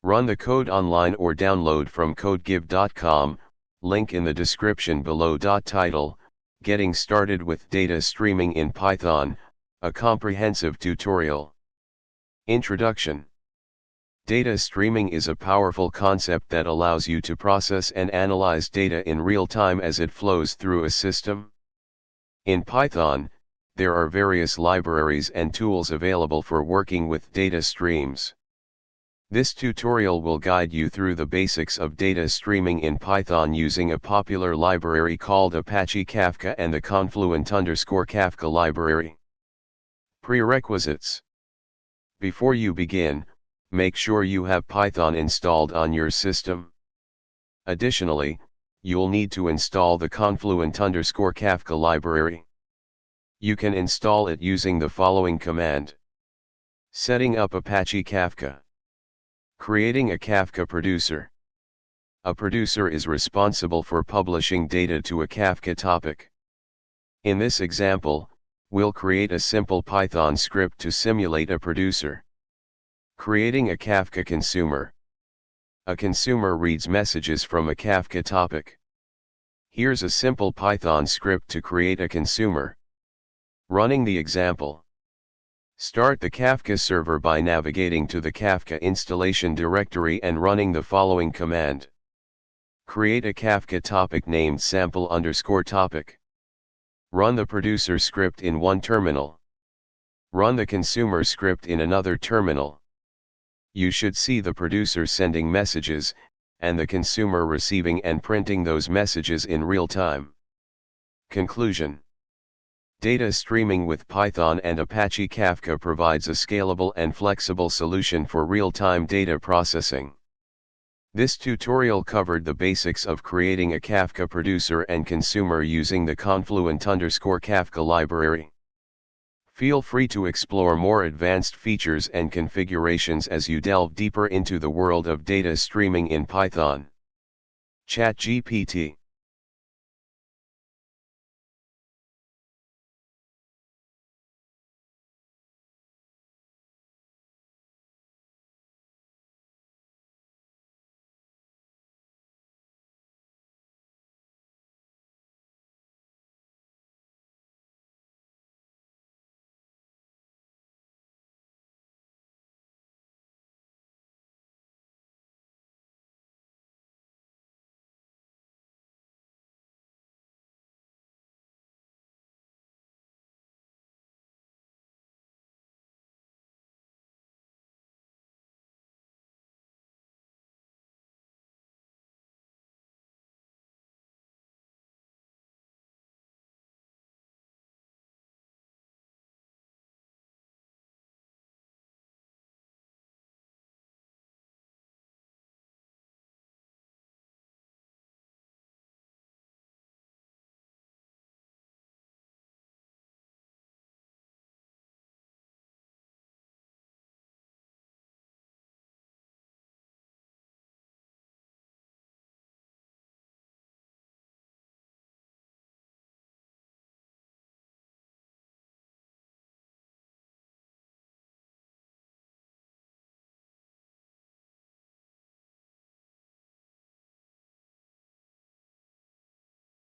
Run the code online or download from codegive.com, link in the description below. Title: Getting Started with Data Streaming in Python, a comprehensive tutorial. Introduction. Data streaming is a powerful concept that allows you to process and analyze data in real time as it flows through a system. In Python, there are various libraries and tools available for working with data streams. This tutorial will guide you through the basics of data streaming in Python using a popular library called Apache Kafka and the Confluent_Kafka library. Prerequisites. Before you begin, make sure you have Python installed on your system. Additionally, you'll need to install the Confluent_Kafka library. You can install it using the following command. Setting up Apache Kafka. Creating a Kafka producer. A producer is responsible for publishing data to a Kafka topic. In this example, we'll create a simple Python script to simulate a producer. Creating a Kafka consumer. A consumer reads messages from a Kafka topic. Here's a simple Python script to create a consumer. Running the example. Start the Kafka server by navigating to the Kafka installation directory and running the following command. Create a Kafka topic named sample_topic. Run the producer script in one terminal. Run the consumer script in another terminal. You should see the producer sending messages, and the consumer receiving and printing those messages in real time. Conclusion. Data streaming with Python and Apache Kafka provides a scalable and flexible solution for real-time data processing. This tutorial covered the basics of creating a Kafka producer and consumer using the Confluent_Kafka library. Feel free to explore more advanced features and configurations as you delve deeper into the world of data streaming in Python. ChatGPT.